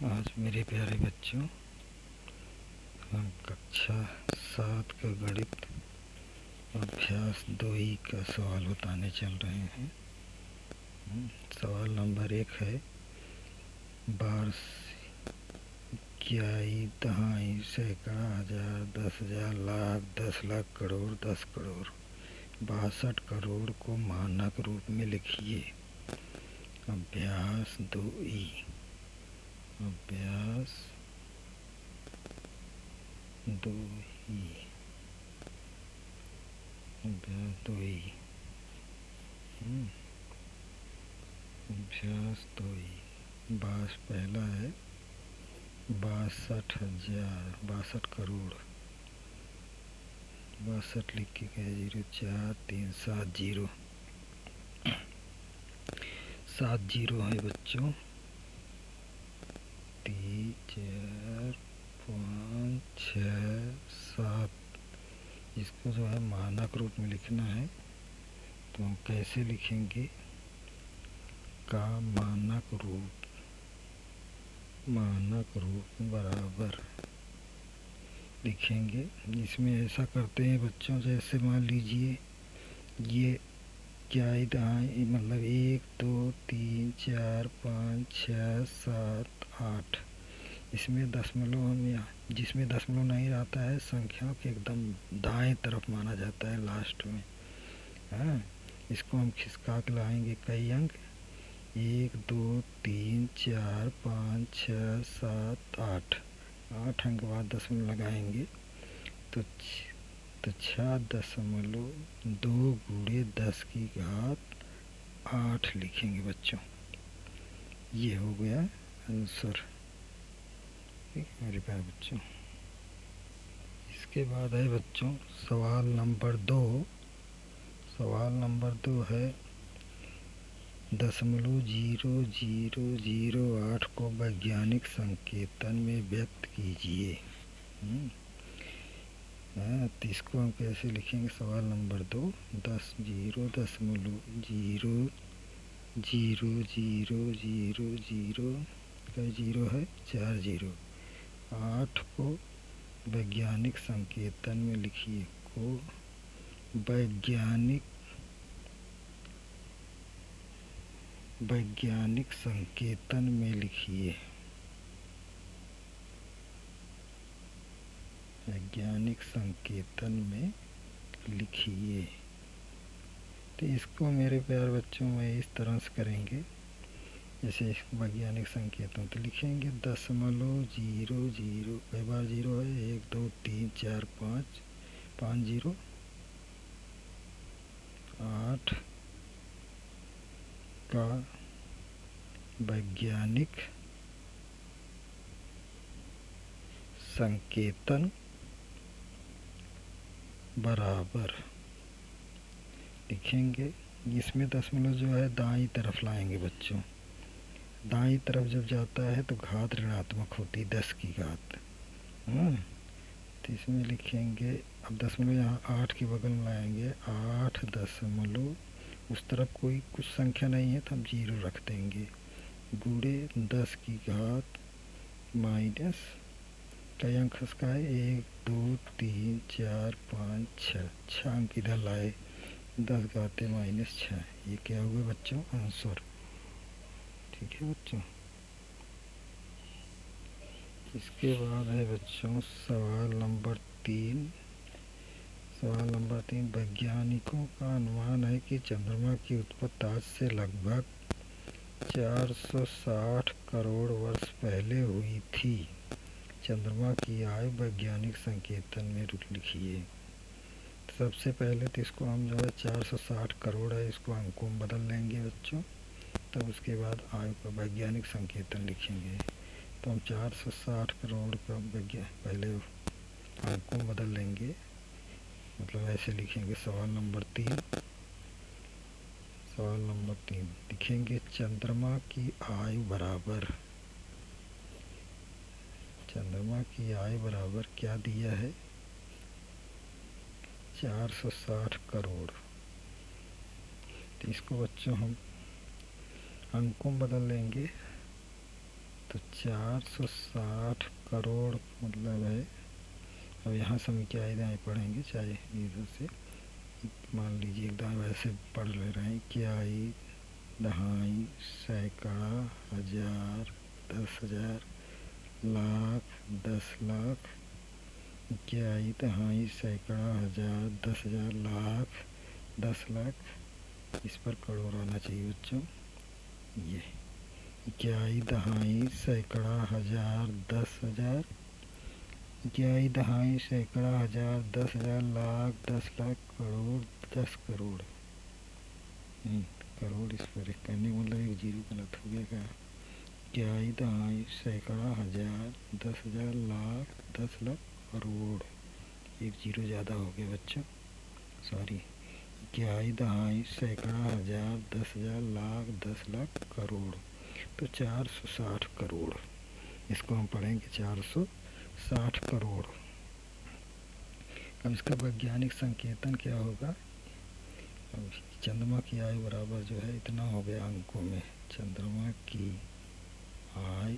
आज मेरे प्यारे बच्चों, हम कक्षा 7 का गणित अभ्यास 2 का सवाल बताने चल रहे हैं। सवाल नंबर 1 है, बार इक्याई दहाई सैकड़ा हजार 10,000 लाख 10 लाख करोड़ 10 करोड़ 62 करोड़ को मानक रूप में लिखिए। अभ्यास 2 अभ्यास 2 अभ्यास 2 अभ्यास 2 बास पहला है 62,000 62 करोड़ 62 लिख के गए 04370 7 जीरो है बच्चों। 3 4 5 6 7। इसको जो है मानक रूप में लिखना है, तो हम कैसे लिखेंगे? का मानक रूप बराबर लिखेंगे। इसमें ऐसा करते हैं बच्चों, जैसे मान लीजिए ये क्या दहाई मतलब 1 2 3 4 5 6 7 8। इसमें दशमलव हम यहाँ जिसमें दशमलव नहीं रहता है संख्याओं के एकदम दाएं तरफ माना जाता है लास्ट में। हाँ, इसको हम खिसका के लाएंगे कई अंक 1 2 3 4 5 6 7 8 8 अंक बाद दशमलव लगाएंगे तो 6.2 गुणे 10 की घात 8 लिखेंगे बच्चों। ये हो गया आंसर। ठीक है मेरे प्यारे बच्चों। इसके बाद है बच्चों सवाल नंबर 2। सवाल नंबर 2 है 0.0008 को वैज्ञानिक संकेतन में व्यक्त कीजिए। तो इसको हम कैसे लिखेंगे? सवाल नंबर 2 0.0000 का 0 है 4 जीरो 8 को वैज्ञानिक संकेतन में लिखिए। को वैज्ञानिक संकेतन में लिखिए। वैज्ञानिक संकेतन में लिखिए। तो इसको मेरे प्यारे बच्चों में इस तरह से करेंगे, जैसे वैज्ञानिक संकेतन तो लिखेंगे 0.00 कई बार 0 है 1 2 3 4 5 जीरो 8 का वैज्ञानिक संकेतन बराबर लिखेंगे। इसमें दशमलव जो है दाईं तरफ लाएंगे बच्चों। दाईं तरफ जब जाता है तो घात ऋणात्मक होती 10 की घात। तो इसमें लिखेंगे, अब दशमलव यहाँ 8 के बगल में लाएंगे 8 दशमलव, उस तरफ कोई कुछ संख्या नहीं है तो हम 0 रख देंगे, गुणे 10 की घात माइनस कई अंक इसका है 1 2 3 4 5 6 अंक इधर लाए 10 घाते माइनस 6। ये क्या हुआ बच्चों? आंसर। ठीक है बच्चों। इसके बाद है बच्चों सवाल नंबर 3। सवाल नंबर 3 वैज्ञानिकों का अनुमान है कि चंद्रमा की उत्पत्ति आज से लगभग 460 करोड़ वर्ष पहले हुई थी। चंद्रमा की आयु वैज्ञानिक संकेतन में लिखिए। सबसे पहले तो इसको हम जो है 460 करोड़ है इसको अंकों में बदल लेंगे बच्चों, तब उसके बाद आयु का वैज्ञानिक संकेतन लिखेंगे। तो हम 460 करोड़ का पहले अंकों में बदल लेंगे, मतलब ऐसे लिखेंगे। सवाल नंबर 3 लिखेंगे चंद्रमा की आयु बराबर क्या दिया है? 460 करोड़। तो इसको बच्चों हम अंकों में बदल लेंगे, तो 460 करोड़ मतलब है। अब यहाँ से हम क्या दाएँ पढ़ेंगे, चाहे इधर से मान लीजिए एकदम वैसे पढ़ ले रहे हैं। इक्याई, दहाई, सैकड़ा, हजार, 10,000, लाख, 10 लाख। इक्याई, दहाई, सैकड़ा, हजार, 10,000, लाख, 10 लाख। इस पर करोड़ आना चाहिए बच्चों। ये इक्याई, दहाई, सैकड़ा, हजार, 10,000। इक्याई, दहाई, सैकड़ा, हजार, 10,000, लाख, 10 लाख, करोड़, 10 करोड़। करोड़ इस पर करने मतलब एक जीरो गलत हो गया क्या। इक्याई, दहाई, सैकड़ा, हजार, 10,000, लाख, 10 लाख, करोड़। एक जीरो ज़्यादा हो गया बच्चों, सॉरी। इक्याई, दहाई, सैकड़ा, हजार, 10,000, लाख, 10 लाख, करोड़। तो 460 करोड़, इसको हम पढ़ेंगे 460 करोड़। अब इसका वैज्ञानिक संकेतन क्या होगा। अब चंद्रमा की आयु बराबर जो है इतना हो गया अंकों में। चंद्रमा की आयु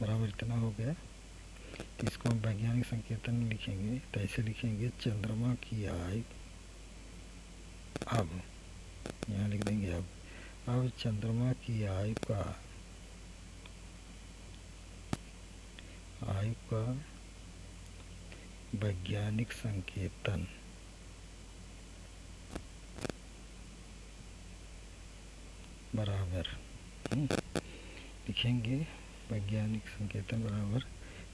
बराबर इतना हो गया, तो इसको हम वैज्ञानिक संकेतन में लिखेंगे। तो ऐसे लिखेंगे, चंद्रमा की आयु, अब यहाँ लिख देंगे अब चंद्रमा की आयु का वैज्ञानिक संकेतन बराबर लिखेंगे। वैज्ञानिक संकेतन बराबर,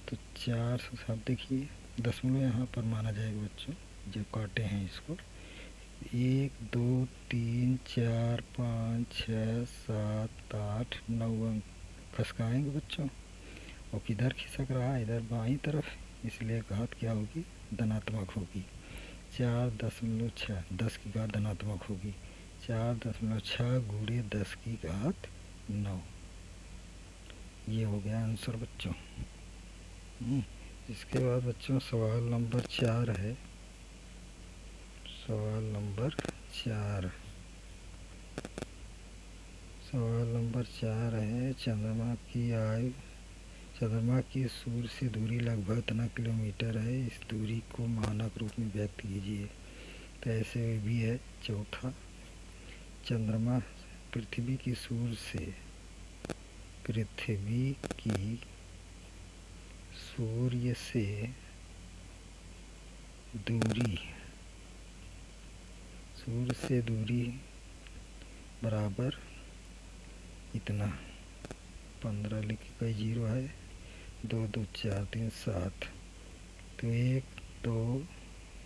तो 460, देखिए दशमलव यहाँ पर माना जाएगा बच्चों, जो काटे हैं इसको। 1 2 3 4 5 6 7 8 9 अंक खसकाएंगे बच्चों। और किधर खिसक रहा है, इधर बाईं तरफ, इसलिए घात क्या होगी, धनात्मक होगी। 4.6, 10 की घात धनात्मक होगी। 4.6 गुणे 10 की घात 9। ये हो गया आंसर बच्चों। इसके बाद बच्चों सवाल नंबर 4 है। सवाल नंबर 4 है, चंद्रमा की सूर्य से दूरी लगभग इतना किलोमीटर है, इस दूरी को मानक रूप में व्यक्त कीजिए। तो ऐसे भी है। चौथा, चंद्रमा पृथ्वी की सूर्य से दूरी बराबर इतना। 15 लिख के कई जीरो है, 2 2 4 3 7। तो 1 2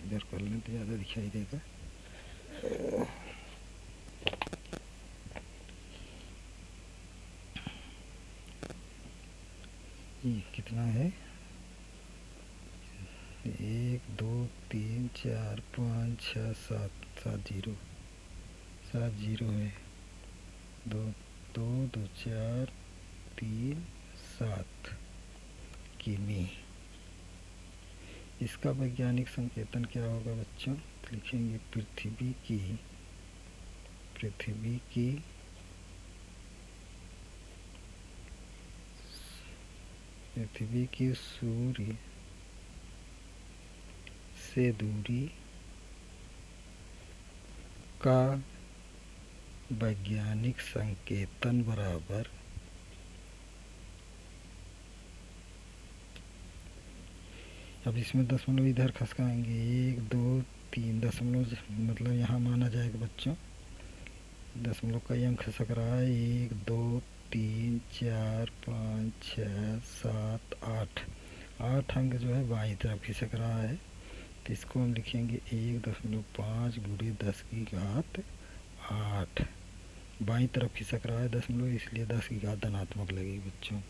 इधर कर लें तो ज़्यादा दिखाई देगा। ये कितना है, 1 2 3 4 5 6 7, 7 जीरो है। 2 2 2 4 3 7 किमी। इसका वैज्ञानिक संकेतन क्या होगा बच्चों, लिखेंगे पृथ्वी की सूर्य से दूरी का वैज्ञानिक संकेतन बराबर अब इसमें दशमलव इधर खसकाएंगे। 1 2 3 दशमलव मतलब यहाँ माना जाएगा बच्चों, दशमलव का अंक खसक रहा है। 1 2 3 4 5 6 7 8 अंक जो है बाईं तरफ खिसक रहा है। तो इसको हम लिखेंगे 1.5 गुणे 10 की घात 8। बाईं तरफ खिसक रहा है दशमलव, इसलिए 10 की घात धनात्मक लगेगी बच्चों।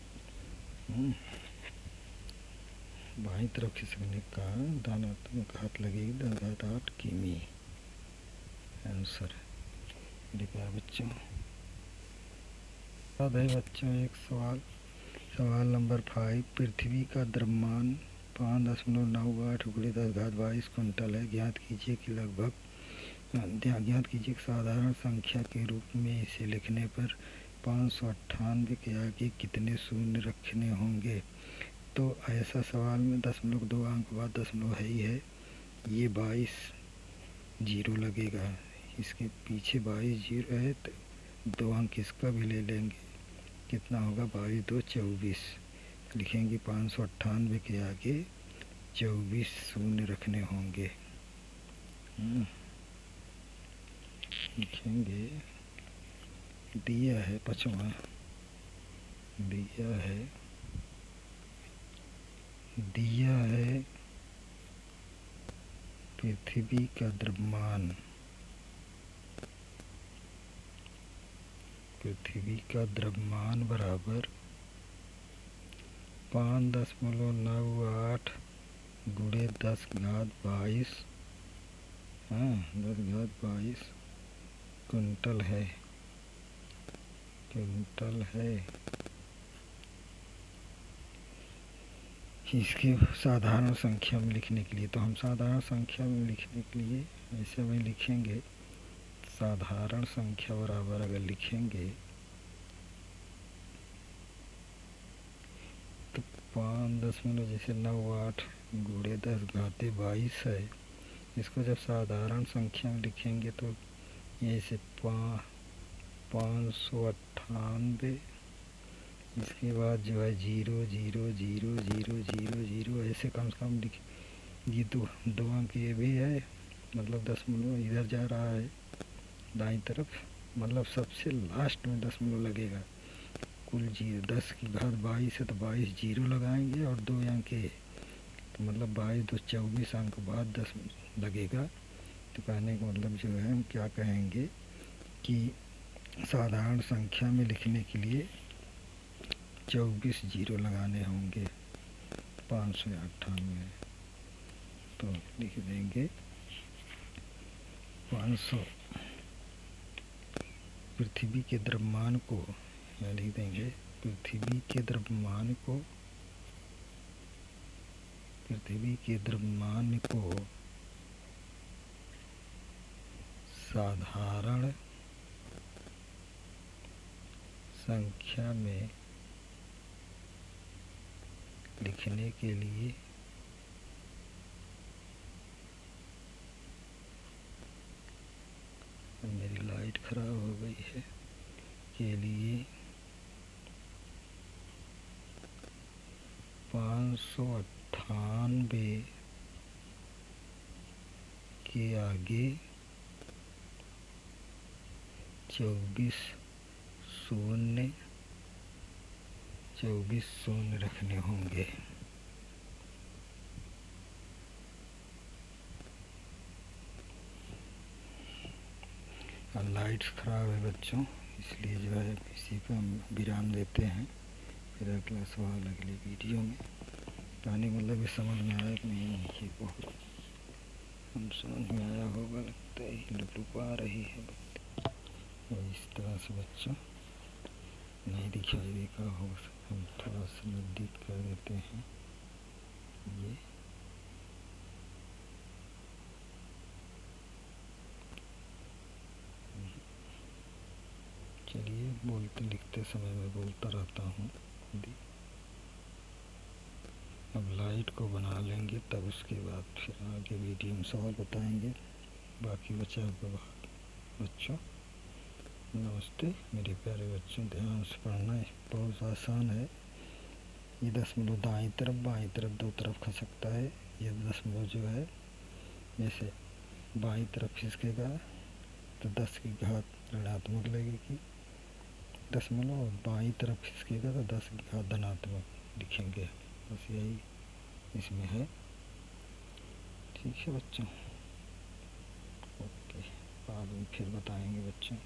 बाईं तरफ खिसकने का धनात्मक घात लगेगी, 10 घात 8 किमी आंसर लिखा बच्चों। याद है बच्चों एक सवाल नंबर 5, पृथ्वी का द्रव्यमान 5.98 गुणे 10 घात 22 क्विंटल है। ज्ञात कीजिए कि साधारण संख्या के रूप में इसे लिखने पर 598 के आगे कितने शून्य रखने होंगे। तो ऐसा सवाल में 0.2 अंक बाद दशमलव है ही है, ये 22 जीरो लगेगा, इसके पीछे 22 जीरो है तो 2 अंक इसका भी ले लेंगे, कितना होगा 22 2 24। लिखेंगे 598 के आगे 24 शून्य रखने होंगे। लिखेंगे दिया है 5वां, दिया है पृथ्वी का द्रव्यमान, बराबर 5.98 गुणे 10⁻22, 10⁻22 कुंटल है। इसके साधारण संख्या में लिखने के लिए, तो हम साधारण संख्या में लिखने के लिए ऐसे में लिखेंगे, साधारण संख्या बराबर अगर लिखेंगे तो 5.98 गुणे 10⁻22 है। इसको जब साधारण संख्या में लिखेंगे तो ऐसे 598, इसके बाद जो है 0 0 0 0 0 0 ऐसे कम से कम लिख, ये 2 अंक ये भी है, मतलब दशमलव इधर जा रहा है दाईं तरफ, मतलब सबसे लास्ट में दशमलव लगेगा। कुल 10⁻22 है तो 22 जीरो लगाएंगे और 2 अंक है, तो मतलब 22 2 24 अंक बाद 10 लगेगा। तो कहने का मतलब जो है हम क्या कहेंगे कि साधारण संख्या में लिखने के लिए 24 जीरो लगाने होंगे 598। तो लिख देंगे 500 पृथ्वी के द्रव्यमान को, या लिख देंगे पृथ्वी के द्रव्यमान को साधारण संख्या में लिखने के लिए मेरी लाइट खराब हो गई है, के लिए 598 के आगे 24 शून्य रखने होंगे। लाइट्स ख़राब है बच्चों, इसलिए जो है इसी पर हम विराम देते हैं, फिर अगला सवाल अगले वीडियो में। कहने का मतलब ये समझ में आया कि नहीं, ये बहुत हम समझ में आया होगा, लगता है लुक आ रही है। और इस तरह से बच्चों नहीं दिखाई देगा होगा, हम थोड़ा सा नज़दीक कर देते हैं। ये चलिए, बोलते लिखते समय में बोलता रहता हूँ। अब लाइट को बना लेंगे, तब उसके बाद फिर आगे वीडियो में सवाल बताएंगे, बाकी बचा हुआ भाग। बच्चों नमस्ते मेरे प्यारे बच्चों, ध्यान से पढ़ना है, बहुत आसान है। ये दशमलव दाईं तरफ बाईं तरफ 2 तरफ खसकता है। ये दशमलव जो है जैसे बाईं तरफ खिसकेगा तो 10 की घात ऋणात्मक लगेगी दशमलव, और बाईं तरफ खिसकेगा तो 10 की घात धनात्मक लिखेंगे। बस यही इसमें है। ठीक है बच्चों, ओके, बाद में फिर बताएंगे बच्चों।